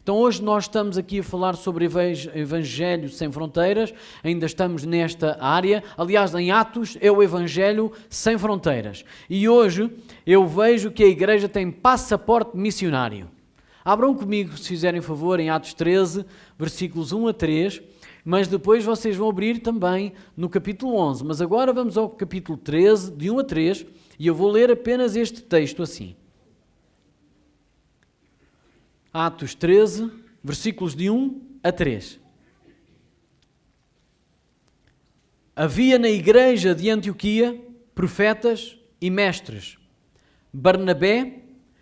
Então hoje nós estamos aqui a falar sobre Evangelho Sem Fronteiras, ainda estamos nesta área. Aliás, em Atos é o Evangelho Sem Fronteiras. E hoje eu vejo que a igreja tem passaporte missionário. Abram comigo, se fizerem favor, em Atos 13, versículos 1 a 3, mas depois vocês vão abrir também no capítulo 11. Mas agora vamos ao capítulo 13, de 1 a 3, e eu vou ler apenas este texto assim. Atos 13, versículos de 1 a 3. Havia na igreja de Antioquia profetas e mestres: Barnabé,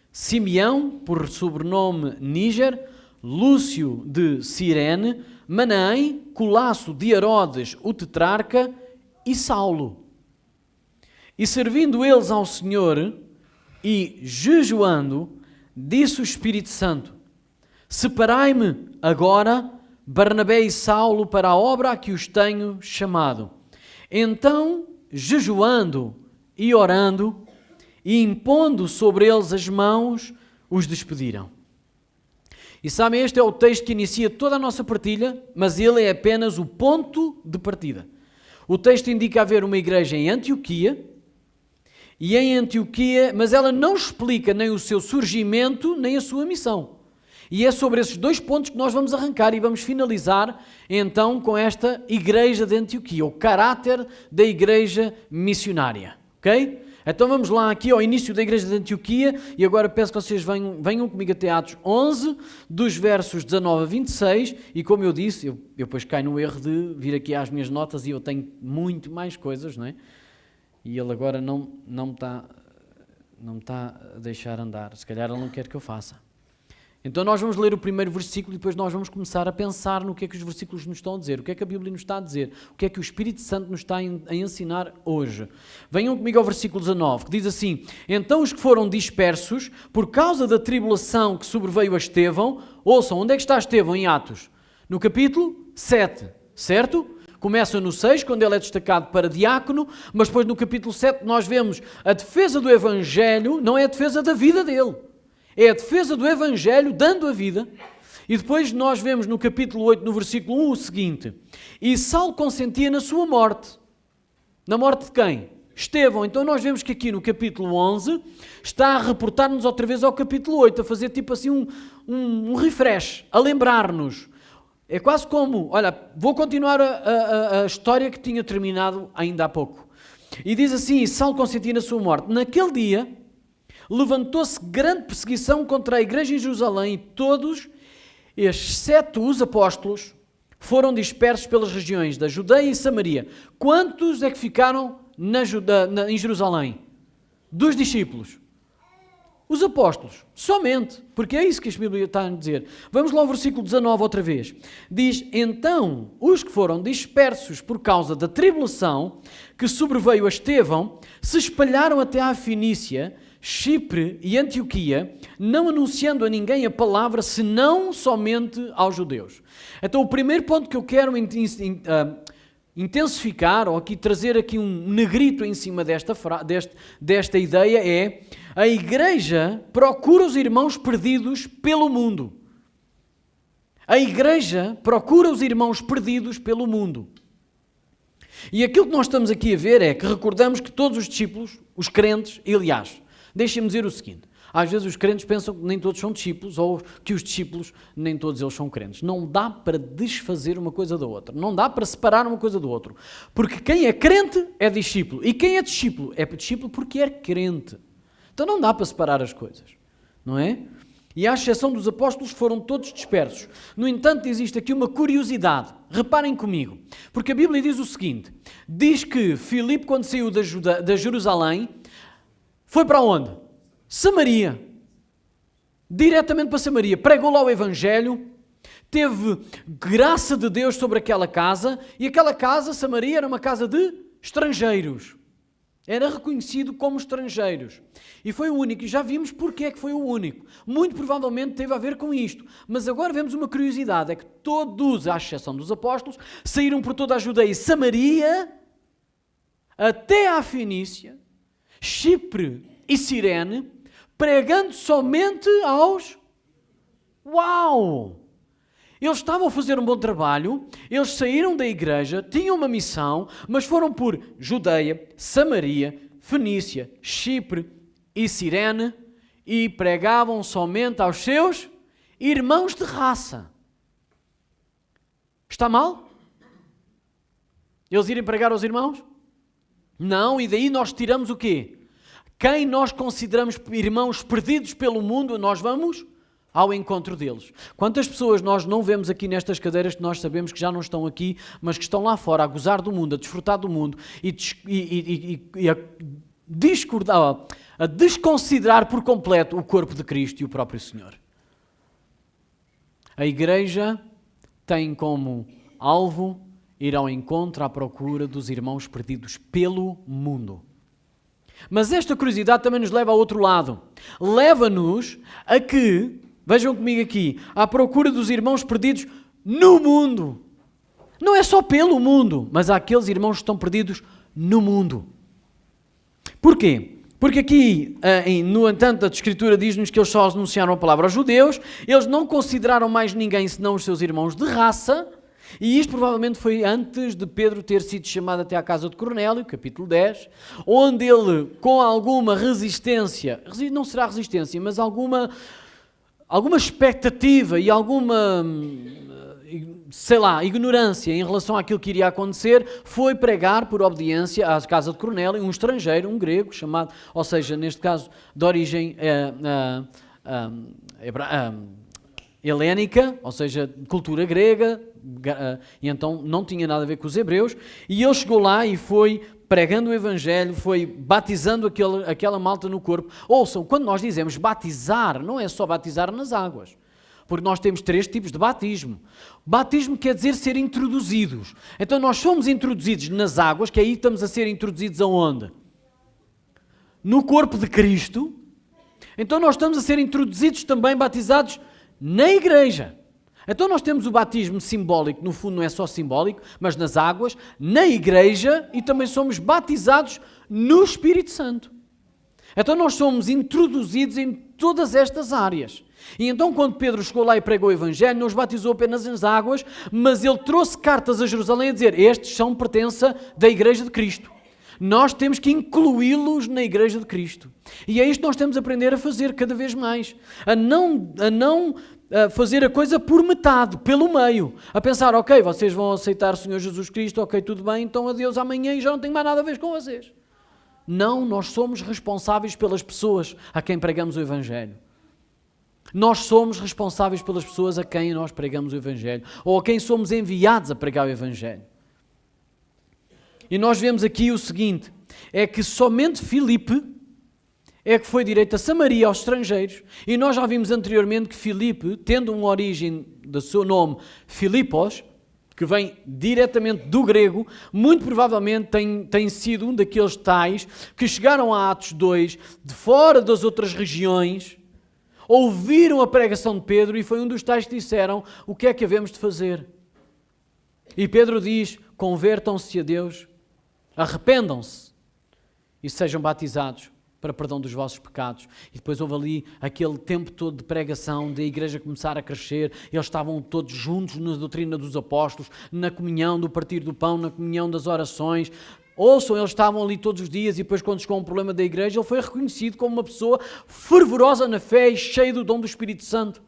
Simeão, por sobrenome Níger, Lúcio de Cirene, Manaém, Colasso de Herodes, o tetrarca, e Saulo. E servindo eles ao Senhor e jejuando, disse o Espírito Santo: Separai-me agora Barnabé e Saulo para a obra a que os tenho chamado. Então, jejuando e orando e impondo sobre eles as mãos, os despediram. E sabem, este é o texto que inicia toda a nossa partilha, mas ele é apenas o ponto de partida. O texto indica haver uma igreja em Antioquia, mas ela não explica nem o seu surgimento, nem a sua missão. E é sobre esses dois pontos que nós vamos arrancar e vamos finalizar então com esta igreja de Antioquia, o caráter da igreja missionária, ok? Então vamos lá aqui ao início da igreja de Antioquia e agora peço que vocês venham comigo até Atos 11, dos versos 19 a 26, e como eu disse, eu depois caio no erro de vir aqui às minhas notas e eu tenho muito mais coisas, não é? E ele agora não me está a deixar andar, se calhar ele não quer que eu faça. Então nós vamos ler o primeiro versículo e depois nós vamos começar a pensar no que é que os versículos nos estão a dizer, o que é que a Bíblia nos está a dizer, o que é que o Espírito Santo nos está a ensinar hoje. Venham comigo ao versículo 19, que diz assim: Então os que foram dispersos, por causa da tribulação que sobreveio a Estevão, ouçam, onde é que está Estevão em Atos? No capítulo 7, certo? Começa no 6, quando ele é destacado para diácono, mas depois no capítulo 7 nós vemos a defesa do Evangelho, não é a defesa da vida dele. É a defesa do Evangelho dando a vida. E depois nós vemos no capítulo 8, no versículo 1, o seguinte: E Saulo consentia na sua morte. Na morte de quem? Estevão. Então nós vemos que aqui no capítulo 11 está a reportar-nos outra vez ao capítulo 8, a fazer tipo assim um refresh, a lembrar-nos. É quase como, olha, vou continuar a história que tinha terminado ainda há pouco. E diz assim: E Saulo consentia na sua morte. Naquele dia levantou-se grande perseguição contra a igreja em Jerusalém e todos, exceto os apóstolos, foram dispersos pelas regiões da Judeia e Samaria. Quantos é que ficaram em Jerusalém? Dos discípulos. Os apóstolos, somente, porque é isso que a Bíblia está a dizer. Vamos lá ao versículo 19 outra vez. Diz: Então os que foram dispersos por causa da tribulação que sobreveio a Estevão se espalharam até à Fenícia, Chipre e Antioquia, não anunciando a ninguém a palavra, senão somente aos judeus. Então o primeiro ponto que eu quero intensificar, ou aqui trazer aqui um negrito em cima desta ideia é: a igreja procura os irmãos perdidos pelo mundo. A igreja procura os irmãos perdidos pelo mundo. E aquilo que nós estamos aqui a ver é que recordamos que todos os discípulos, os crentes, aliás, deixem-me dizer o seguinte: às vezes os crentes pensam que nem todos são discípulos, ou que os discípulos, nem todos eles são crentes. Não dá para desfazer uma coisa da outra. Não dá para separar uma coisa do outro. Porque quem é crente é discípulo. E quem é discípulo porque é crente. Então não dá para separar as coisas. Não é? E à exceção dos apóstolos foram todos dispersos. No entanto, existe aqui uma curiosidade. Reparem comigo. Porque a Bíblia diz o seguinte. Diz que Filipe, quando saiu da Jerusalém, foi para onde? Samaria. Diretamente para Samaria. Pregou lá o Evangelho. Teve graça de Deus sobre aquela casa. E aquela casa, Samaria, era uma casa de estrangeiros. Era reconhecido como estrangeiros. E foi o único. E já vimos porque é que foi o único. Muito provavelmente teve a ver com isto. Mas agora vemos uma curiosidade. É que todos, à exceção dos apóstolos, saíram por toda a Judeia e Samaria até à Fenícia, Chipre e Cirene, pregando somente aos Uau! Eles estavam a fazer um bom trabalho, eles saíram da igreja, tinham uma missão, mas foram por Judeia, Samaria, Fenícia, Chipre e Cirene e pregavam somente aos seus irmãos de raça. Está mal? Eles irem pregar aos irmãos? Não, e daí nós tiramos o quê? Quem nós consideramos irmãos perdidos pelo mundo, nós vamos ao encontro deles. Quantas pessoas nós não vemos aqui nestas cadeiras que nós sabemos que já não estão aqui, mas que estão lá fora a gozar do mundo, a desfrutar do mundo e a desconsiderar por completo o corpo de Cristo e o próprio Senhor. A igreja tem como alvo ir ao encontro à procura dos irmãos perdidos pelo mundo. Mas esta curiosidade também nos leva ao outro lado. Leva-nos a que, vejam comigo aqui, à procura dos irmãos perdidos no mundo. Não é só pelo mundo, mas há aqueles irmãos que estão perdidos no mundo. Porquê? Porque aqui, no entanto, a Escritura diz-nos que eles só anunciaram a palavra aos judeus, eles não consideraram mais ninguém senão os seus irmãos de raça, e isto provavelmente foi antes de Pedro ter sido chamado até à casa de Cornélio, capítulo 10, onde ele, com alguma resistência, não será resistência, mas alguma expectativa e alguma, ignorância em relação àquilo que iria acontecer, foi pregar por obediência à casa de Cornélio, um estrangeiro, um grego, chamado, ou seja, neste caso, de origem helénica, ou seja, cultura grega, e então não tinha nada a ver com os hebreus, e ele chegou lá e foi pregando o Evangelho, foi batizando aquela malta no corpo. Ouçam, quando nós dizemos batizar, não é só batizar nas águas, porque nós temos 3 tipos de batismo. Batismo quer dizer ser introduzidos. Então nós somos introduzidos nas águas, que aí estamos a ser introduzidos aonde? No corpo de Cristo. Então nós estamos a ser introduzidos também, batizados na igreja. Então nós temos o batismo simbólico, no fundo não é só simbólico, mas nas águas, na igreja, e também somos batizados no Espírito Santo. Então nós somos introduzidos em todas estas áreas. E então quando Pedro chegou lá e pregou o Evangelho, não os batizou apenas nas águas, mas ele trouxe cartas a Jerusalém a dizer, estes são pertença da igreja de Cristo. Nós temos que incluí-los na igreja de Cristo. E é isto que nós temos a aprender a fazer cada vez mais. A não fazer a coisa por metade, pelo meio. A pensar, ok, vocês vão aceitar o Senhor Jesus Cristo, ok, tudo bem, então adeus amanhã e já não tenho mais nada a ver com vocês. Não, nós somos responsáveis pelas pessoas a quem pregamos o Evangelho. Nós somos responsáveis pelas pessoas a quem nós pregamos o Evangelho, ou a quem somos enviados a pregar o Evangelho. E nós vemos aqui o seguinte, é que somente Filipe é que foi direito a Samaria aos estrangeiros, e nós já vimos anteriormente que Filipe, tendo uma origem do seu nome Filipos, que vem diretamente do grego, muito provavelmente tem sido um daqueles tais que chegaram a Atos 2, de fora das outras regiões, ouviram a pregação de Pedro e foi um dos tais que disseram, o que é que havemos de fazer? E Pedro diz, convertam-se a Deus, arrependam-se e sejam batizados para perdão dos vossos pecados. E depois houve ali aquele tempo todo de pregação, da igreja começar a crescer, eles estavam todos juntos na doutrina dos apóstolos, na comunhão do partir do pão, na comunhão das orações. Ouçam, eles estavam ali todos os dias e depois quando chegou um problema da igreja, ele foi reconhecido como uma pessoa fervorosa na fé e cheia do dom do Espírito Santo.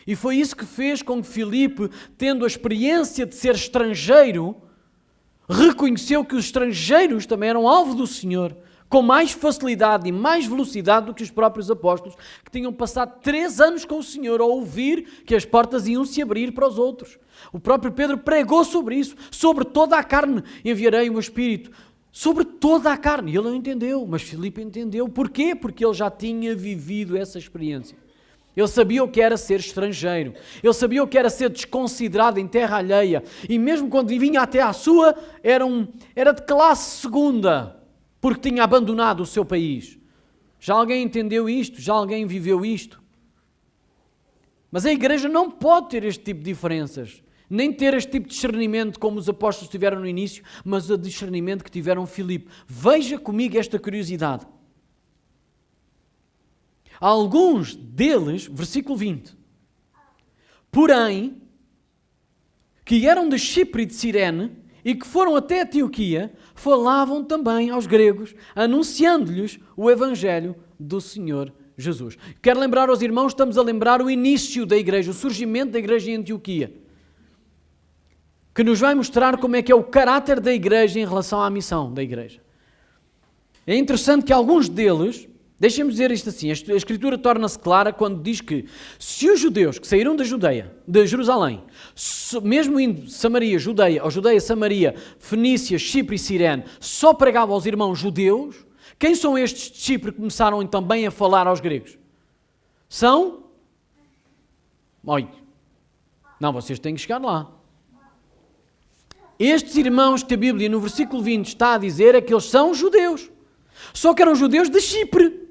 E foi isso que fez com que Filipe, tendo a experiência de ser estrangeiro, reconheceu que os estrangeiros também eram alvo do Senhor, com mais facilidade e mais velocidade do que os próprios apóstolos, que tinham passado 3 anos com o Senhor a ouvir que as portas iam se abrir para os outros. O próprio Pedro pregou sobre isso, sobre toda a carne enviarei o meu Espírito, sobre toda a carne. E ele não entendeu, mas Filipe entendeu. Porquê? Porque ele já tinha vivido essa experiência. Ele sabia o que era ser estrangeiro, ele sabia o que era ser desconsiderado em terra alheia, e mesmo quando vinha até à sua, era de classe segunda, porque tinha abandonado o seu país. Já alguém entendeu isto? Já alguém viveu isto? Mas a igreja não pode ter este tipo de diferenças, nem ter este tipo de discernimento como os apóstolos tiveram no início, mas o discernimento que tiveram Filipe. Veja comigo esta curiosidade. Alguns deles, versículo 20, porém, que eram de Chipre e de Cirene e que foram até Antioquia, falavam também aos gregos, anunciando-lhes o Evangelho do Senhor Jesus. Quero lembrar aos irmãos, estamos a lembrar o início da igreja, o surgimento da igreja em Antioquia, que nos vai mostrar como é que é o caráter da igreja em relação à missão da igreja. É interessante que alguns deles, deixem-me dizer isto assim, a Escritura torna-se clara quando diz que se os judeus que saíram da Judeia, de Jerusalém, mesmo indo Samaria, Judeia, ou Judeia, Samaria, Fenícia, Chipre e Cirene, só pregavam aos irmãos judeus, quem são estes de Chipre que começaram também a falar aos gregos? São? Oi, não, vocês têm que chegar lá. Estes irmãos que a Bíblia no versículo 20 está a dizer é que eles são judeus. Só que eram judeus de Chipre,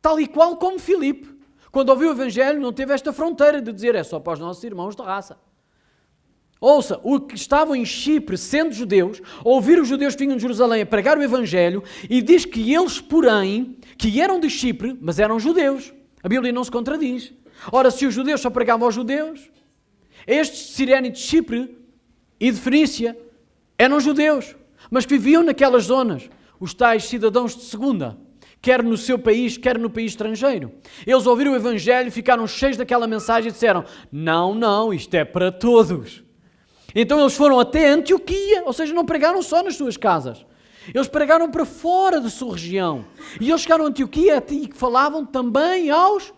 tal e qual como Filipe. Quando ouviu o Evangelho não teve esta fronteira de dizer é só para os nossos irmãos de raça. Ouça, os que estavam em Chipre sendo judeus, ouviram os judeus que vinham de Jerusalém a pregar o Evangelho e diz que eles, porém, que eram de Chipre, mas eram judeus. A Bíblia não se contradiz. Ora, se os judeus só pregavam aos judeus, estes de Cirene e de Chipre e de Fenícia eram judeus, mas que viviam naquelas zonas, os tais cidadãos de segunda, quer no seu país, quer no país estrangeiro. Eles ouviram o Evangelho, ficaram cheios daquela mensagem e disseram, não, isto é para todos. Então eles foram até Antioquia, ou seja, não pregaram só nas suas casas. Eles pregaram para fora da sua região. E eles chegaram a Antioquia e falavam também aos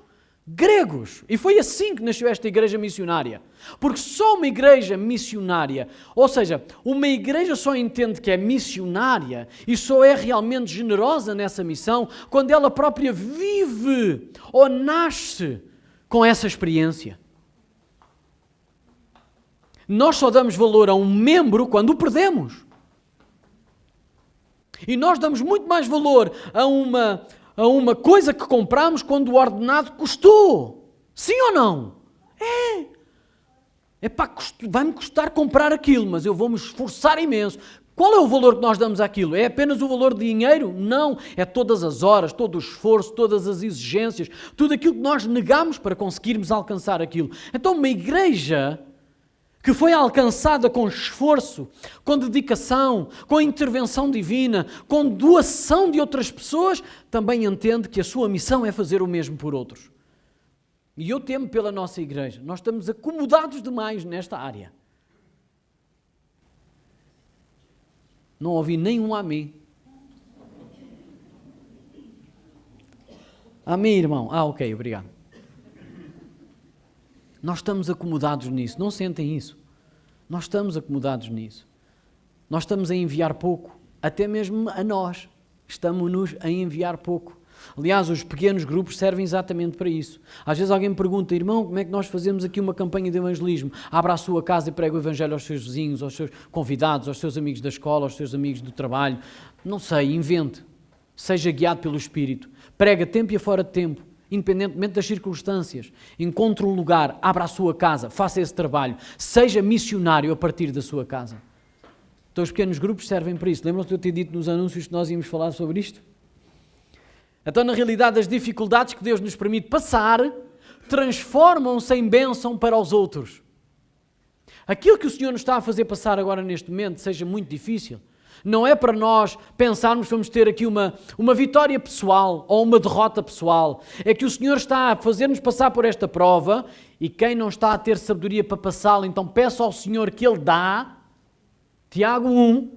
gregos. E foi assim que nasceu esta igreja missionária. Porque só uma igreja missionária, ou seja, uma igreja só entende que é missionária e só é realmente generosa nessa missão quando ela própria vive ou nasce com essa experiência. Nós só damos valor a um membro quando o perdemos. E nós damos muito mais valor a uma coisa que compramos quando o ordenado custou. Sim ou não? Vai-me custar comprar aquilo, mas eu vou-me esforçar imenso. Qual é o valor que nós damos àquilo? É apenas o valor de dinheiro? Não. É todas as horas, todo o esforço, todas as exigências, tudo aquilo que nós negamos para conseguirmos alcançar aquilo. Então uma igreja que foi alcançada com esforço, com dedicação, com intervenção divina, com doação de outras pessoas, também entende que a sua missão é fazer o mesmo por outros. E eu temo pela nossa igreja. Nós estamos acomodados demais nesta área. Não ouvi nenhum amém. Amém, irmão? Ok, obrigado. Nós estamos acomodados nisso. Não sentem isso? Nós estamos acomodados nisso. Nós estamos a enviar pouco. Até mesmo a nós. Estamos-nos a enviar pouco. Aliás, os pequenos grupos servem exatamente para isso. Às vezes alguém me pergunta, irmão, como é que nós fazemos aqui uma campanha de evangelismo? Abra a sua casa e prega o evangelho aos seus vizinhos, aos seus convidados, aos seus amigos da escola, aos seus amigos do trabalho. Não sei, invente. Seja guiado pelo Espírito. Prega tempo e fora de tempo. Independentemente das circunstâncias, encontre um lugar, abra a sua casa, faça esse trabalho, seja missionário a partir da sua casa. Então os pequenos grupos servem para isso. Lembram-se de eu ter dito nos anúncios que nós íamos falar sobre isto? Então, na realidade, as dificuldades que Deus nos permite passar transformam-se em bênção para os outros. Aquilo que o Senhor nos está a fazer passar agora neste momento, seja muito difícil, não é para nós pensarmos que vamos ter aqui uma vitória pessoal ou uma derrota pessoal. É que o Senhor está a fazer-nos passar por esta prova e quem não está a ter sabedoria para passá-la, então peça ao Senhor que Ele dá. Tiago 1,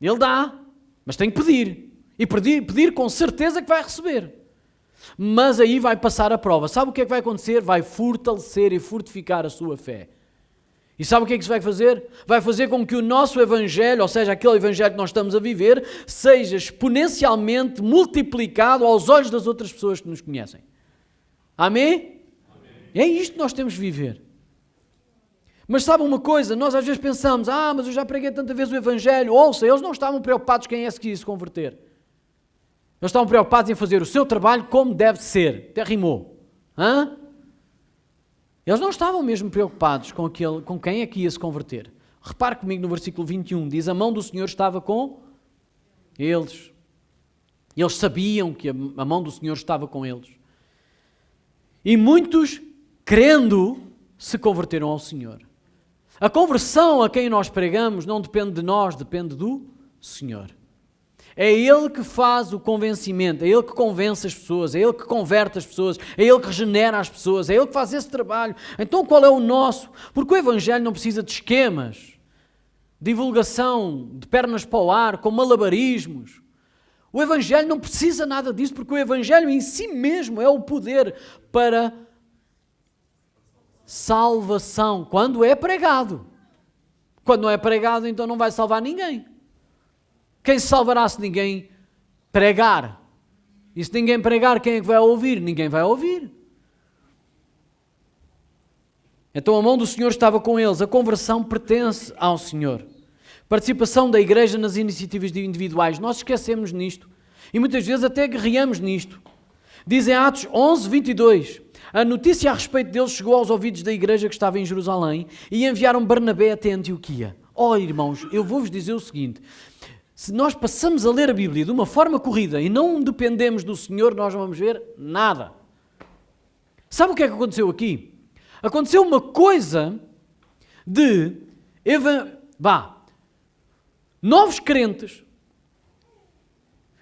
Ele dá, mas tem que pedir. E pedir com certeza que vai receber. Mas aí vai passar a prova. Sabe o que é que vai acontecer? Vai fortalecer e fortificar a sua fé. E sabe o que é que isso vai fazer? Vai fazer com que o nosso evangelho, ou seja, aquele evangelho que nós estamos a viver, seja exponencialmente multiplicado aos olhos das outras pessoas que nos conhecem. Amém? Amém. É isto que nós temos de viver. Mas sabe uma coisa? Nós às vezes pensamos, mas eu já preguei tanta vez o evangelho. Ouça, eles não estavam preocupados quem é que quis se converter. Eles estavam preocupados em fazer o seu trabalho como deve ser. Até rimou. Eles não estavam mesmo preocupados com quem é que ia se converter. Repare comigo no versículo 21, diz, a mão do Senhor estava com eles. Eles sabiam que a mão do Senhor estava com eles. E muitos crendo, se converteram ao Senhor. A conversão a quem nós pregamos não depende de nós, depende do Senhor. É Ele que faz o convencimento, é Ele que convence as pessoas, é Ele que converte as pessoas, é Ele que regenera as pessoas, é Ele que faz esse trabalho. Então qual é o nosso? Porque o Evangelho não precisa de esquemas, divulgação, de pernas para o ar, com malabarismos. O Evangelho não precisa nada disso, porque o Evangelho em si mesmo é o poder para salvação, quando é pregado. Quando não é pregado, então não vai salvar ninguém. Quem se salvará se ninguém pregar? E se ninguém pregar, quem é que vai ouvir? Ninguém vai ouvir. Então a mão do Senhor estava com eles. A conversão pertence ao Senhor. Participação da igreja nas iniciativas individuais. Nós esquecemos nisto. E muitas vezes até guerreamos nisto. Diz em Atos 11, 22... A notícia a respeito deles chegou aos ouvidos da igreja que estava em Jerusalém e enviaram Barnabé até Antioquia. Irmãos, eu vou-vos dizer o seguinte, se nós passamos a ler a Bíblia de uma forma corrida e não dependemos do Senhor, nós não vamos ver nada. Sabe o que é que aconteceu aqui? Aconteceu uma coisa de novos crentes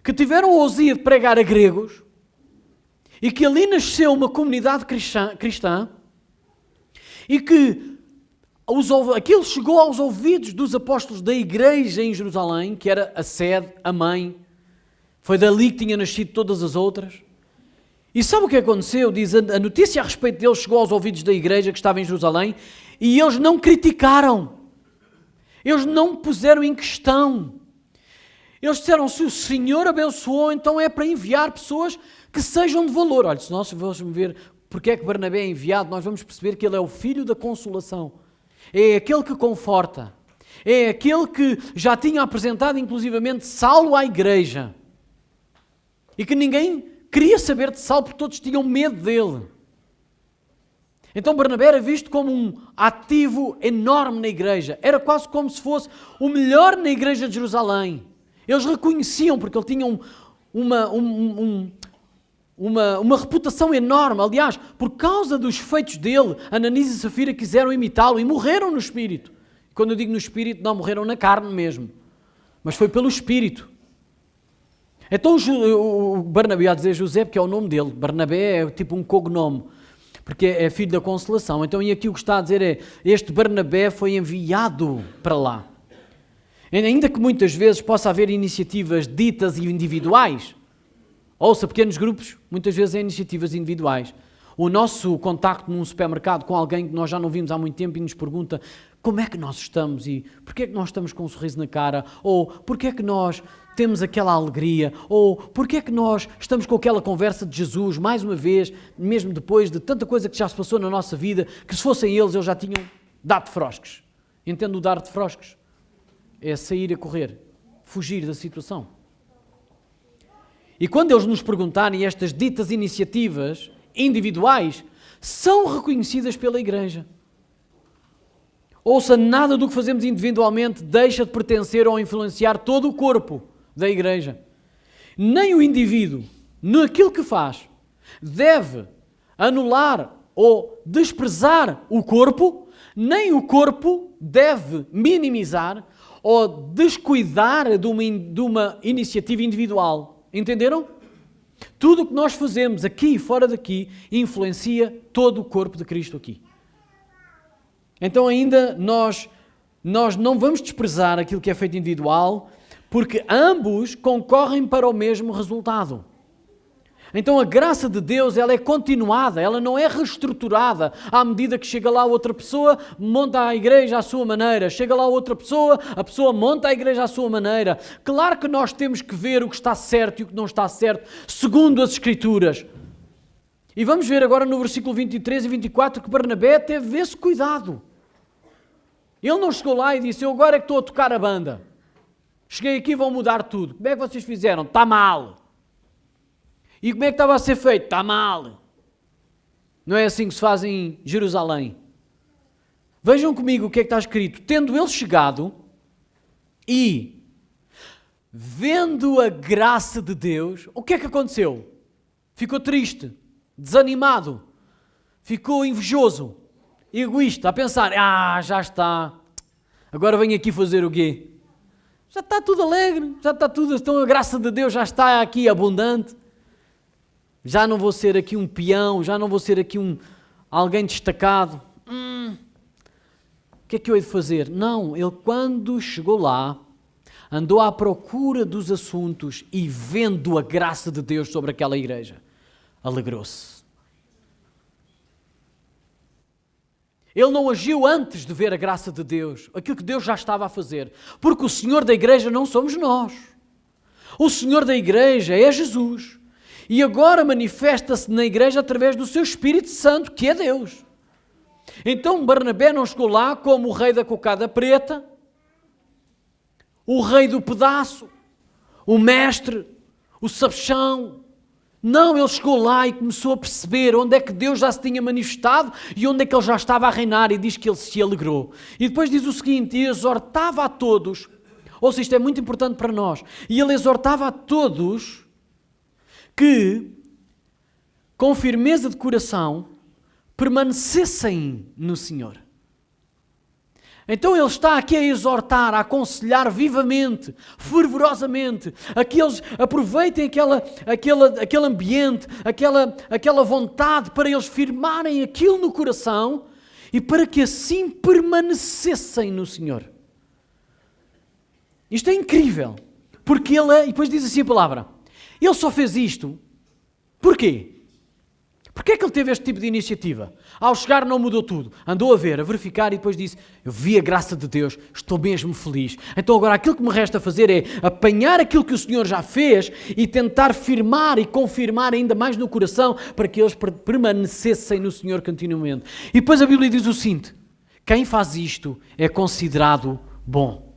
que tiveram a ousadia de pregar a gregos e que ali nasceu uma comunidade cristã e que aquilo chegou aos ouvidos dos apóstolos da igreja em Jerusalém, que era a sede, a mãe, foi dali que tinha nascido todas as outras. E sabe o que aconteceu? Diz, a notícia a respeito deles chegou aos ouvidos da igreja que estava em Jerusalém e eles não criticaram, eles não puseram em questão. Eles disseram, se o Senhor abençoou, então é para enviar pessoas que sejam de valor. Olha, se nós vamos ver porque é que Barnabé é enviado, nós vamos perceber que ele é o filho da consolação. É aquele que conforta. É aquele que já tinha apresentado inclusivamente Saulo à igreja. E que ninguém queria saber de Saulo porque todos tinham medo dele. Então Barnabé era visto como um ativo enorme na igreja. Era quase como se fosse o melhor na igreja de Jerusalém. Eles reconheciam porque ele tinha uma reputação enorme. Aliás, por causa dos feitos dele, Ananias e Safira quiseram imitá-lo e morreram no Espírito. Quando eu digo no Espírito, não morreram na carne mesmo, mas foi pelo Espírito. Então o Barnabé, a dizer José, porque é o nome dele, Barnabé é tipo um cognome, porque é filho da consolação. Então e aqui o que está a dizer é, este Barnabé foi enviado para lá. Ainda que muitas vezes possa haver iniciativas ditas individuais, ouça, pequenos grupos, muitas vezes é iniciativas individuais. O nosso contacto num supermercado com alguém que nós já não vimos há muito tempo e nos pergunta como é que nós estamos e porquê é que nós estamos com um sorriso na cara, ou porquê é que nós temos aquela alegria, ou porquê é que nós estamos com aquela conversa de Jesus, mais uma vez, mesmo depois de tanta coisa que já se passou na nossa vida, que se fossem eles já tinham dado de frosques. Entendo o dar de frosques? É sair a correr, fugir da situação. E quando eles nos perguntarem, estas ditas iniciativas individuais são reconhecidas pela igreja. Ouça, nada do que fazemos individualmente deixa de pertencer ou influenciar todo o corpo da igreja. Nem o indivíduo, naquilo que faz, deve anular ou desprezar o corpo, nem o corpo deve minimizar ou descuidar de uma iniciativa individual. Entenderam? Tudo o que nós fazemos aqui e fora daqui influencia todo o corpo de Cristo aqui. Então ainda nós não vamos desprezar aquilo que é feito individual, porque ambos concorrem para o mesmo resultado. Então a graça de Deus, ela é continuada, ela não é reestruturada à medida que chega lá outra pessoa, monta a igreja à sua maneira, chega lá outra pessoa, a pessoa monta a igreja à sua maneira. Claro que nós temos que ver o que está certo e o que não está certo, segundo as Escrituras. E vamos ver agora no versículo 23 e 24 que Barnabé teve esse cuidado. Ele não chegou lá e disse, eu agora é que estou a tocar a banda. Cheguei aqui e vão mudar tudo. Como é que vocês fizeram? Está mal. E como é que estava a ser feito? Está mal. Não é assim que se faz em Jerusalém. Vejam comigo o que é que está escrito. Tendo ele chegado e vendo a graça de Deus, o que é que aconteceu? Ficou triste, desanimado, ficou invejoso, egoísta, a pensar, já está, agora venho aqui fazer o quê? Já está tudo alegre, já está tudo, então a graça de Deus já está aqui abundante, já não vou ser aqui um peão, já não vou ser aqui alguém destacado. O que é que eu hei de fazer? Não, ele quando chegou lá, andou à procura dos assuntos e vendo a graça de Deus sobre aquela igreja, alegrou-se. Ele não agiu antes de ver a graça de Deus, aquilo que Deus já estava a fazer, porque o Senhor da igreja não somos nós. O Senhor da igreja é Jesus. E agora manifesta-se na igreja através do seu Espírito Santo, que é Deus. Então Barnabé não chegou lá como o rei da cocada preta, o rei do pedaço, o mestre, o sabichão. Não, ele chegou lá e começou a perceber onde é que Deus já se tinha manifestado e onde é que ele já estava a reinar, e diz que ele se alegrou. E depois diz o seguinte, e exortava a todos, ouça, isto é muito importante para nós, e ele exortava a todos que, com firmeza de coração, permanecessem no Senhor. Então ele está aqui a exortar, a aconselhar vivamente, fervorosamente, a que eles aproveitem aquele ambiente, aquela vontade para eles firmarem aquilo no coração e para que assim permanecessem no Senhor. Isto é incrível, porque e depois diz assim a palavra, ele só fez isto, porquê? Porquê é que ele teve este tipo de iniciativa? Ao chegar não mudou tudo. Andou a ver, a verificar e depois disse, eu vi a graça de Deus, estou mesmo feliz. Então agora aquilo que me resta fazer é apanhar aquilo que o Senhor já fez e tentar firmar e confirmar ainda mais no coração para que eles permanecessem no Senhor continuamente. E depois a Bíblia diz o seguinte, quem faz isto é considerado bom.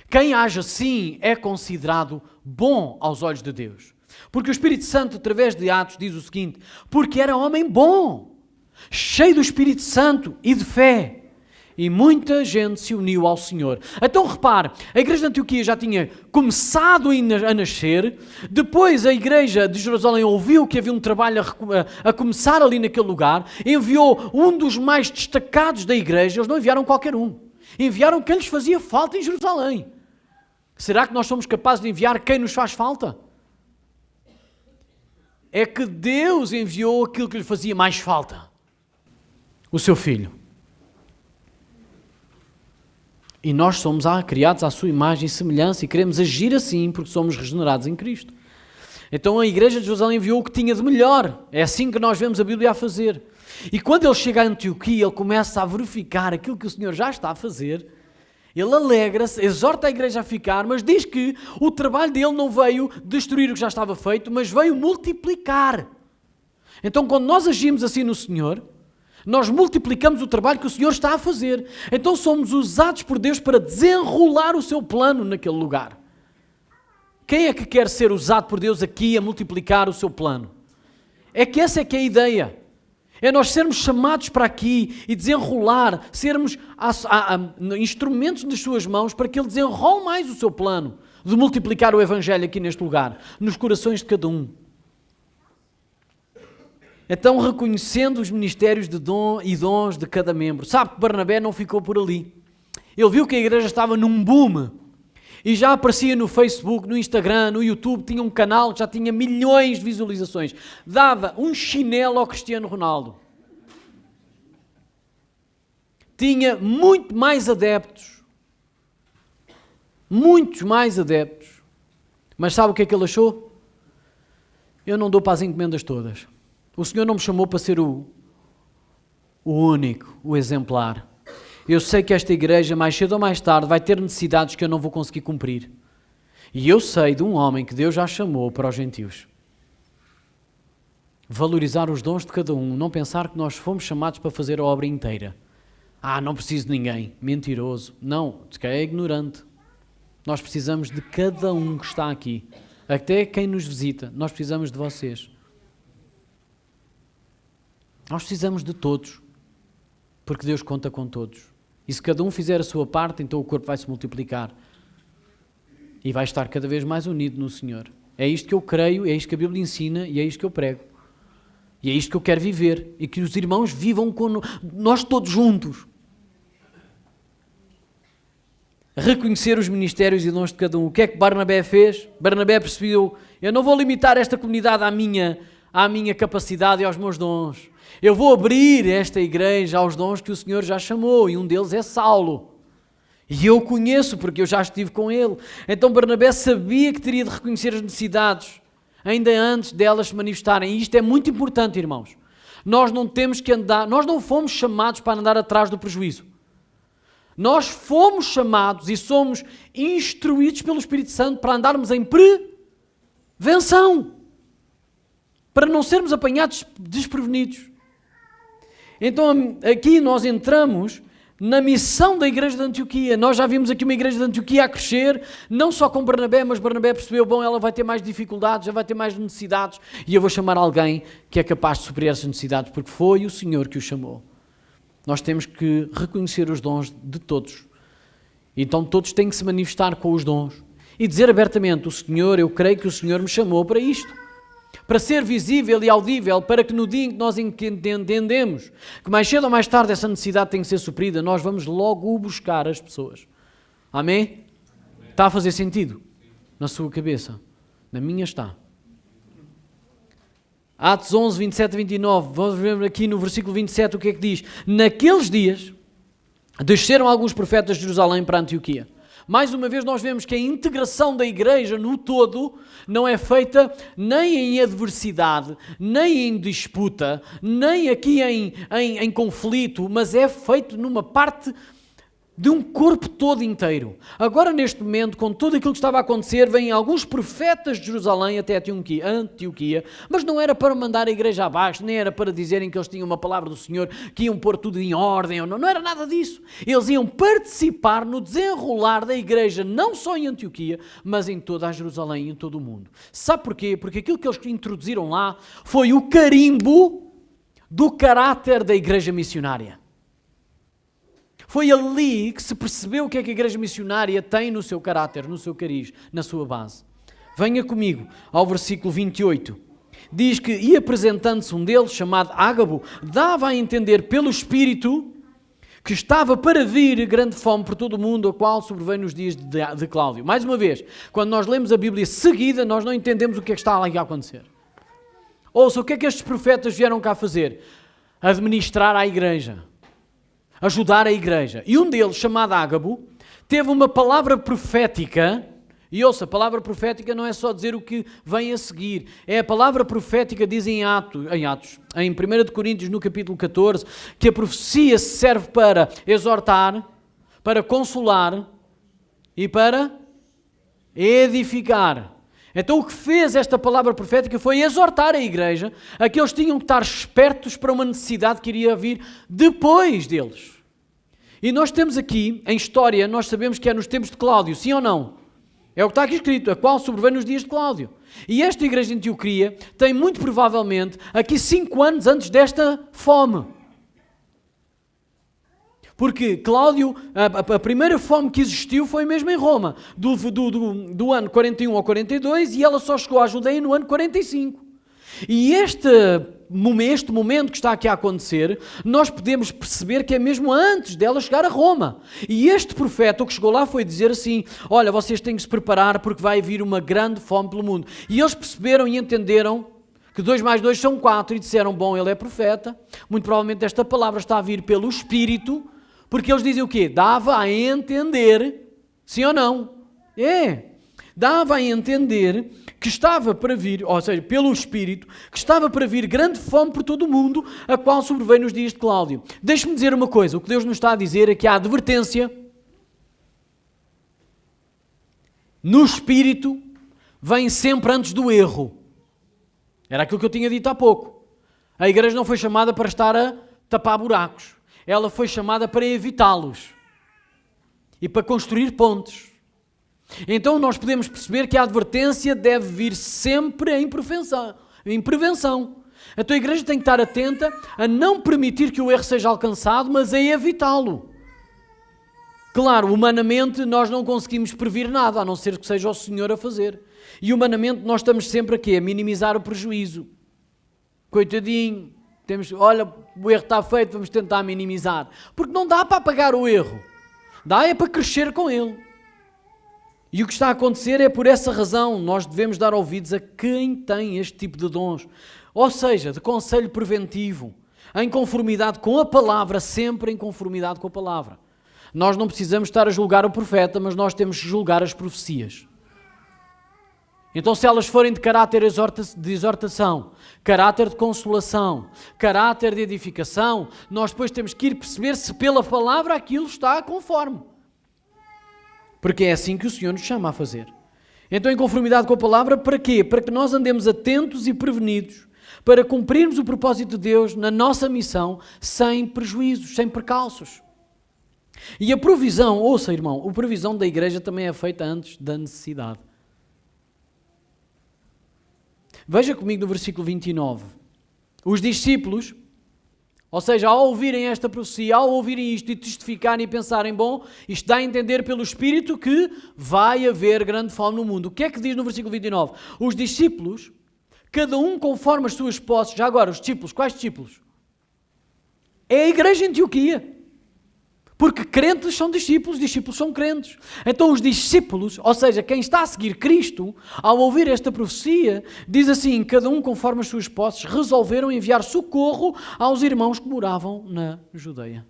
Quem age assim é considerado bom aos olhos de Deus. Porque o Espírito Santo, através de Atos, diz o seguinte, porque era homem bom, cheio do Espírito Santo e de fé, e muita gente se uniu ao Senhor. Então repare, a igreja de Antioquia já tinha começado a nascer, depois a igreja de Jerusalém ouviu que havia um trabalho a começar ali naquele lugar, enviou um dos mais destacados da igreja, eles não enviaram qualquer um, enviaram quem lhes fazia falta em Jerusalém. Será que nós somos capazes de enviar quem nos faz falta? É que Deus enviou aquilo que lhe fazia mais falta. O seu Filho. E nós somos criados à sua imagem e semelhança e queremos agir assim porque somos regenerados em Cristo. Então a igreja de Jerusalém enviou o que tinha de melhor. É assim que nós vemos a Bíblia a fazer. E quando ele chega a Antioquia, ele começa a verificar aquilo que o Senhor já está a fazer. Ele alegra-se, exorta a igreja a ficar, mas diz que o trabalho dele não veio destruir o que já estava feito, mas veio multiplicar. Então, quando nós agimos assim no Senhor, nós multiplicamos o trabalho que o Senhor está a fazer. Então, somos usados por Deus para desenrolar o seu plano naquele lugar. Quem é que quer ser usado por Deus aqui a multiplicar o seu plano? É que essa é que é a ideia. É nós sermos chamados para aqui e desenrolar, sermos instrumentos nas suas mãos para que Ele desenrole mais o seu plano de multiplicar o Evangelho aqui neste lugar, nos corações de cada um. Então, reconhecendo os ministérios de dom e dons de cada membro. Sabe que Barnabé não ficou por ali. Ele viu que a igreja estava num boom e já aparecia no Facebook, no Instagram, no YouTube, tinha um canal que já tinha milhões de visualizações. Dava um chinelo ao Cristiano Ronaldo. Tinha muito mais adeptos. Muitos mais adeptos. Mas sabe o que é que ele achou? Eu não dou para as encomendas todas. O Senhor não me chamou para ser o único, o exemplar. Eu sei que esta igreja, mais cedo ou mais tarde, vai ter necessidades que eu não vou conseguir cumprir. E eu sei de um homem que Deus já chamou para os gentios. Valorizar os dons de cada um, não pensar que nós fomos chamados para fazer a obra inteira. Não preciso de ninguém. Mentiroso. Não, se calhar é ignorante. Nós precisamos de cada um que está aqui. Até quem nos visita. Nós precisamos de vocês. Nós precisamos de todos. Porque Deus conta com todos. E se cada um fizer a sua parte, então o corpo vai se multiplicar. E vai estar cada vez mais unido no Senhor. É isto que eu creio, é isto que a Bíblia ensina e é isto que eu prego. E é isto que eu quero viver, e que os irmãos vivam com nós todos juntos. Reconhecer os ministérios e dons de cada um. O que é que Barnabé fez? Barnabé percebeu, eu não vou limitar esta comunidade à minha capacidade e aos meus dons. Eu vou abrir esta igreja aos dons que o Senhor já chamou, e um deles é Saulo. E eu o conheço, porque eu já estive com ele. Então Barnabé sabia que teria de reconhecer as necessidades, ainda antes delas se manifestarem. E isto é muito importante, irmãos. Nós não temos que andar, nós não fomos chamados para andar atrás do prejuízo. Nós fomos chamados e somos instruídos pelo Espírito Santo para andarmos em prevenção, para não sermos apanhados desprevenidos. Então aqui nós entramos na missão da igreja de Antioquia. Nós já vimos aqui uma igreja de Antioquia a crescer, não só com Barnabé, mas Barnabé percebeu, bom, ela vai ter mais dificuldades, já vai ter mais necessidades, e eu vou chamar alguém que é capaz de suprir essas necessidades, porque foi o Senhor que o chamou. Nós temos que reconhecer os dons de todos. Então todos têm que se manifestar com os dons e dizer abertamente, o Senhor, eu creio que o Senhor me chamou para isto. Para ser visível e audível, para que no dia em que nós entendemos que mais cedo ou mais tarde essa necessidade tem que ser suprida, nós vamos logo buscar as pessoas. Amém? Está a fazer sentido? Na sua cabeça? Na minha está. Atos 11, 27 e 29, vamos ver aqui no versículo 27 o que é que diz. Naqueles dias, desceram alguns profetas de Jerusalém para Antioquia. Mais uma vez nós vemos que a integração da igreja no todo não é feita nem em adversidade, nem em disputa, nem aqui em conflito, mas é feito numa parte de um corpo todo inteiro. Agora, neste momento, com tudo aquilo que estava a acontecer, vêm alguns profetas de Jerusalém até Antioquia, mas não era para mandar a igreja abaixo, nem era para dizerem que eles tinham uma palavra do Senhor, que iam pôr tudo em ordem, ou não era nada disso. Eles iam participar no desenrolar da igreja, não só em Antioquia, mas em toda a Jerusalém e em todo o mundo. Sabe porquê? Porque aquilo que eles introduziram lá foi o carimbo do caráter da igreja missionária. Foi ali que se percebeu o que é que a igreja missionária tem no seu caráter, no seu cariz, na sua base. Venha comigo ao versículo 28. Diz que, e apresentando-se um deles, chamado Ágabo, dava a entender pelo Espírito que estava para vir grande fome por todo o mundo, a qual sobreveio nos dias de Cláudio. Mais uma vez, quando nós lemos a Bíblia seguida, nós não entendemos o que é que está ali a acontecer. Ouça, o que é que estes profetas vieram cá fazer? Administrar a igreja. Ajudar a igreja. E um deles, chamado Ágabo, teve uma palavra profética, e ouça, a palavra profética não é só dizer o que vem a seguir, é a palavra profética, diz em 1 Coríntios, no capítulo 14, que a profecia serve para exortar, para consolar e para edificar. Então o que fez esta palavra profética foi exortar a igreja a que eles tinham que estar espertos para uma necessidade que iria vir depois deles. E nós temos aqui, em história, nós sabemos que é nos tempos de Cláudio, sim ou não? É o que está aqui escrito, a qual sobreveio nos dias de Cláudio. E esta igreja de Antioquia tem muito provavelmente aqui 5 anos antes desta fome. Porque Cláudio, a primeira fome que existiu foi mesmo em Roma, do ano 41 ao 42, e ela só chegou à Judeia no ano 45. E este momento que está aqui a acontecer, nós podemos perceber que é mesmo antes dela chegar a Roma. E este profeta, o que chegou lá foi dizer assim, olha, vocês têm que se preparar porque vai vir uma grande fome pelo mundo. E eles perceberam e entenderam que 2 mais 2 são 4 e disseram, bom, ele é profeta, muito provavelmente esta palavra está a vir pelo Espírito, porque eles dizem o quê? Dava a entender, sim ou não? Dava a entender que estava para vir, ou seja, pelo Espírito, que estava para vir grande fome por todo o mundo, a qual sobreveio nos dias de Cláudio. Deixe-me dizer uma coisa, o que Deus nos está a dizer é que a advertência no Espírito vem sempre antes do erro. Era aquilo que eu tinha dito há pouco. A igreja não foi chamada para estar a tapar buracos. Ela foi chamada para evitá-los e para construir pontes. Então nós podemos perceber que a advertência deve vir sempre em prevenção. A tua igreja tem que estar atenta a não permitir que o erro seja alcançado, mas a evitá-lo. Claro, humanamente nós não conseguimos prever nada, a não ser que seja o Senhor a fazer. E humanamente nós estamos sempre aqui a minimizar o prejuízo. coitadinho, olha, o erro está feito, vamos tentar minimizar. Porque não dá para apagar o erro, dá é para crescer com ele. E o que está a acontecer é por essa razão, nós devemos dar ouvidos a quem tem este tipo de dons. Ou seja, de conselho preventivo, em conformidade com a palavra, sempre em conformidade com a palavra. Nós não precisamos estar a julgar o profeta, mas nós temos que julgar as profecias. Então, se elas forem de caráter de exortação, caráter de consolação, caráter de edificação, nós depois temos que ir perceber se pela palavra aquilo está conforme. Porque é assim que o Senhor nos chama a fazer. Então, em conformidade com a palavra, para quê? Para que nós andemos atentos e prevenidos, para cumprirmos o propósito de Deus na nossa missão, sem prejuízos, sem percalços. E a provisão, ouça irmão, a provisão da igreja também é feita antes da necessidade. Veja comigo no versículo 29. Os discípulos, ou seja, ao ouvirem esta profecia, ao ouvirem isto e testificarem e pensarem, bom, isto dá a entender pelo Espírito que vai haver grande fome no mundo. O que é que diz no versículo 29? Os discípulos, cada um conforme as suas posses, já agora, os discípulos, quais discípulos? É a igreja em Antioquia. Porque crentes são discípulos são crentes. Então os discípulos, ou seja, quem está a seguir Cristo, ao ouvir esta profecia, diz assim, cada um conforme as suas posses, resolveram enviar socorro aos irmãos que moravam na Judeia.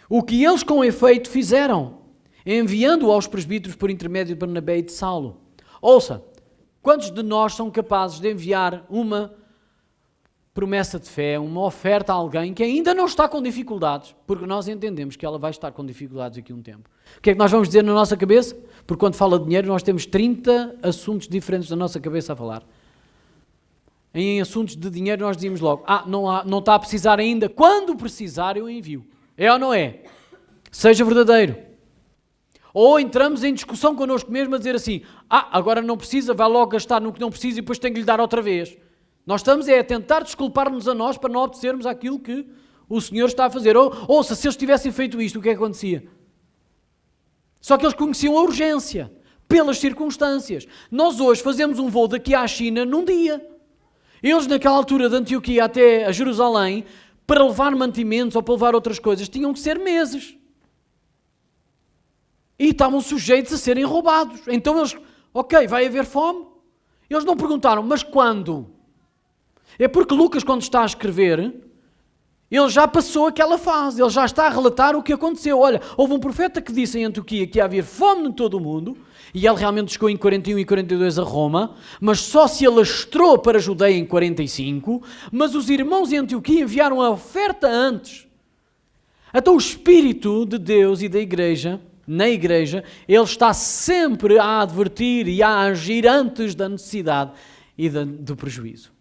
O que eles com efeito fizeram, enviando-o aos presbíteros por intermédio de Barnabé e de Saulo. Ouça, quantos de nós são capazes de enviar uma promessa de fé, uma oferta a alguém que ainda não está com dificuldades, porque nós entendemos que ela vai estar com dificuldades daqui a um tempo. O que é que nós vamos dizer na nossa cabeça? Porque quando fala de dinheiro, nós temos 30 assuntos diferentes na nossa cabeça a falar. Em assuntos de dinheiro nós dizemos logo, não está a precisar ainda, quando precisar eu envio. É ou não é? Seja verdadeiro. Ou entramos em discussão connosco mesmo a dizer assim, agora não precisa, vai logo gastar no que não precisa e depois tem que lhe dar outra vez. Nós estamos a tentar desculpar-nos a nós para não obedecermos àquilo que o Senhor está a fazer. Ouça, se eles tivessem feito isto, o que é que acontecia? Só que eles conheciam a urgência, pelas circunstâncias. Nós hoje fazemos um voo daqui à China num dia. Eles naquela altura de Antioquia até a Jerusalém, para levar mantimentos ou para levar outras coisas, tinham que ser meses. E estavam sujeitos a serem roubados. Então eles, vai haver fome. Eles não perguntaram, mas quando? É porque Lucas, quando está a escrever, ele já passou aquela fase, ele já está a relatar o que aconteceu. Olha, houve um profeta que disse em Antioquia que ia haver fome em todo o mundo, e ele realmente chegou em 41 e 42 a Roma, mas só se alastrou para a Judeia em 45, mas os irmãos em Antioquia enviaram a oferta antes. Então o Espírito de Deus e da igreja, na igreja, ele está sempre a advertir e a agir antes da necessidade e do prejuízo.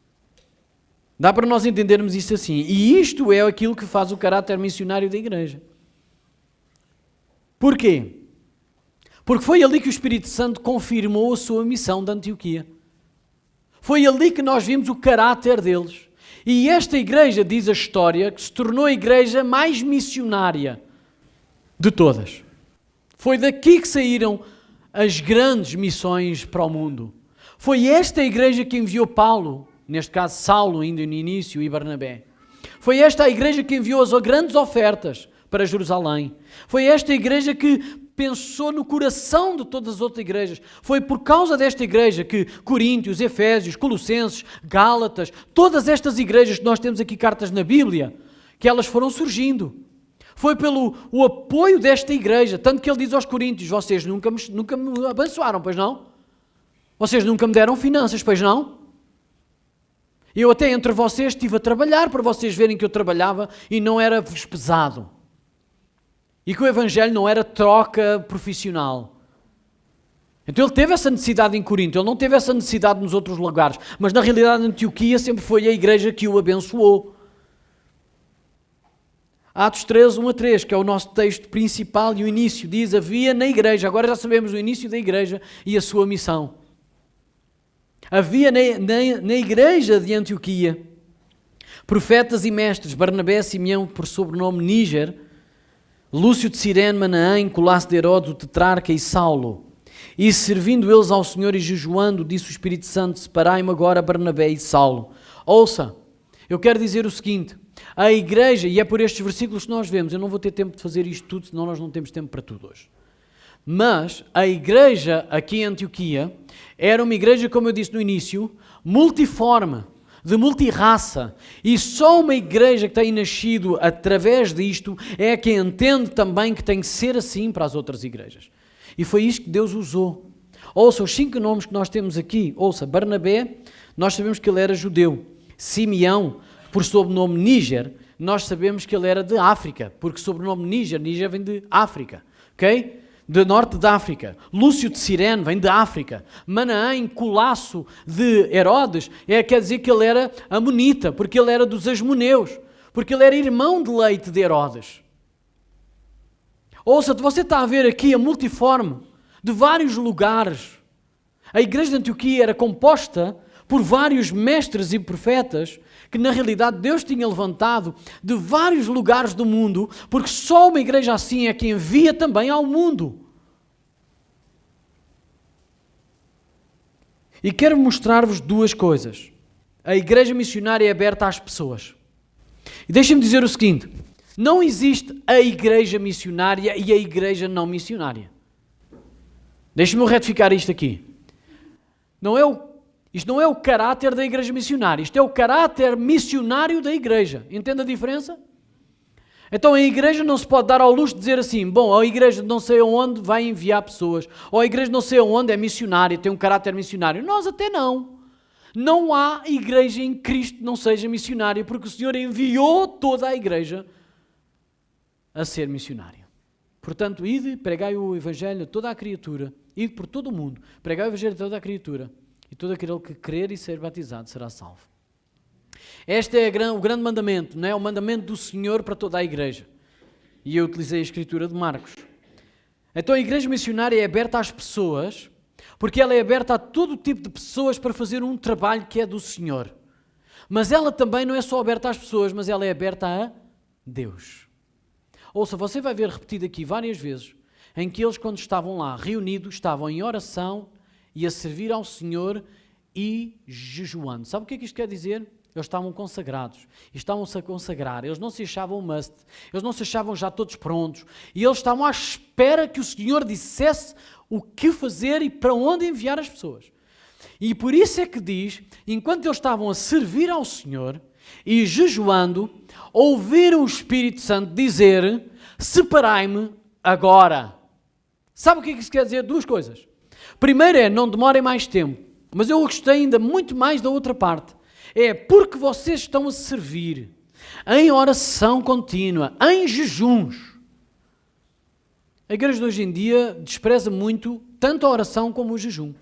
Dá para nós entendermos isso assim. E isto é aquilo que faz o caráter missionário da igreja. Porquê? Porque foi ali que o Espírito Santo confirmou a sua missão de Antioquia. Foi ali que nós vimos o caráter deles. E esta igreja, diz a história, que se tornou a igreja mais missionária de todas. Foi daqui que saíram as grandes missões para o mundo. Foi esta igreja que enviou Paulo, neste caso Saulo ainda no início, e Barnabé. Foi esta a igreja que enviou as grandes ofertas para Jerusalém. Foi esta igreja que pensou no coração de todas as outras igrejas. Foi por causa desta igreja que Coríntios, Efésios, Colossenses, Gálatas, todas estas igrejas que nós temos aqui cartas na Bíblia, que elas foram surgindo. Foi pelo o apoio desta igreja, tanto que ele diz aos Coríntios, vocês nunca me abençoaram, pois não? Vocês nunca me deram finanças, pois não? Eu até entre vocês estive a trabalhar para vocês verem que eu trabalhava e não era-vos pesado. E que o Evangelho não era troca profissional. Então ele teve essa necessidade em Corinto, ele não teve essa necessidade nos outros lugares, mas na realidade Antioquia sempre foi a igreja que o abençoou. Atos 13, 1-3, que é o nosso texto principal e o início, diz, havia na igreja, agora já sabemos o início da igreja e a sua missão. Havia na igreja de Antioquia profetas e mestres, Barnabé, Simeão, por sobrenome Níger, Lúcio de Cirene, Manaém, Colasso de Herodes, o tetrarca e Saulo. E servindo eles ao Senhor e jejuando, disse o Espírito Santo, separai-me agora Barnabé e Saulo. Ouça, eu quero dizer o seguinte, a igreja, e é por estes versículos que nós vemos, eu não vou ter tempo de fazer isto tudo, senão nós não temos tempo para tudo hoje. Mas a igreja aqui em Antioquia era uma igreja, como eu disse no início, multiforme, de multirraça. E só uma igreja que tem nascido através disto é que entende também que tem que ser assim para as outras igrejas. E foi isto que Deus usou. Ouça, os 5 nomes que nós temos aqui. Ouça, Barnabé, nós sabemos que ele era judeu. Simeão, por sobrenome Níger, nós sabemos que ele era de África, porque sobrenome Níger vem de África, ok? Do norte da África. Lúcio de Cirene vem de África. Manaém, colasso de Herodes, quer dizer que ele era amonita, porque ele era dos asmoneus, porque ele era irmão de leite de Herodes. Ouça, você está a ver aqui a multiforme de vários lugares. A igreja de Antioquia era composta por vários mestres e profetas que na realidade Deus tinha levantado de vários lugares do mundo, porque só uma igreja assim é que envia também ao mundo. E quero mostrar-vos 2 coisas. A igreja missionária é aberta às pessoas. E deixem-me dizer o seguinte, não existe a igreja missionária e a igreja não missionária. Deixem-me retificar isto aqui. Isto não é o caráter da igreja missionária, isto é o caráter missionário da igreja. Entende a diferença? Então a igreja não se pode dar ao luxo de dizer assim, bom, a igreja de não sei aonde vai enviar pessoas, ou a igreja de não sei aonde é missionária, tem um caráter missionário. Nós até não. Não há igreja em Cristo que não seja missionária, porque o Senhor enviou toda a igreja a ser missionária. Portanto, ide, pregai o Evangelho a toda a criatura, ide por todo o mundo, pregai o Evangelho a toda a criatura, e todo aquele que crer e ser batizado será salvo. Este é o grande mandamento, não é? O mandamento do Senhor para toda a igreja. E eu utilizei a escritura de Marcos. Então a igreja missionária é aberta às pessoas, porque ela é aberta a todo tipo de pessoas para fazer um trabalho que é do Senhor. Mas ela também não é só aberta às pessoas, mas ela é aberta a Deus. Ouça, você vai ver repetido aqui várias vezes, em que eles quando estavam lá reunidos, estavam em oração e a servir ao Senhor e jejuando. Sabe o que é que isto quer dizer? Eles estavam consagrados, estavam-se a consagrar, eles não se achavam must, eles não se achavam já todos prontos, e eles estavam à espera que o Senhor dissesse o que fazer e para onde enviar as pessoas. E por isso é que diz, enquanto eles estavam a servir ao Senhor e jejuando, ouviram o Espírito Santo dizer, separai-me agora. Sabe o que é que isso quer dizer? 2 coisas. Primeiro é, não demorem mais tempo, mas eu gostei ainda muito mais da outra parte. É porque vocês estão a servir em oração contínua, em jejuns. A igreja de hoje em dia despreza muito tanto a oração como o jejum.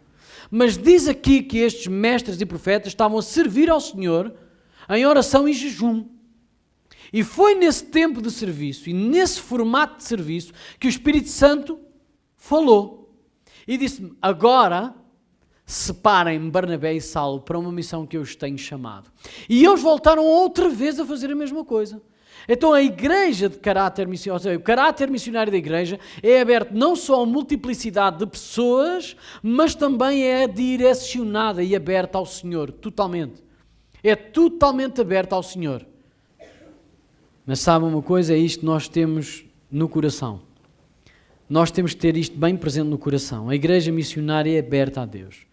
Mas diz aqui que estes mestres e profetas estavam a servir ao Senhor em oração e jejum. E foi nesse tempo de serviço e nesse formato de serviço que o Espírito Santo falou. E disse-me, agora separem Barnabé e Saulo para uma missão que eu os tenho chamado. E eles voltaram outra vez a fazer a mesma coisa. Então a igreja de caráter missionário, ou seja, o caráter missionário da igreja é aberto não só a multiplicidade de pessoas, mas também é direcionada e aberta ao Senhor, totalmente. É totalmente aberta ao Senhor. Mas sabe uma coisa? É isto que nós temos no coração. Nós temos que ter isto bem presente no coração. A igreja missionária é aberta a Deus.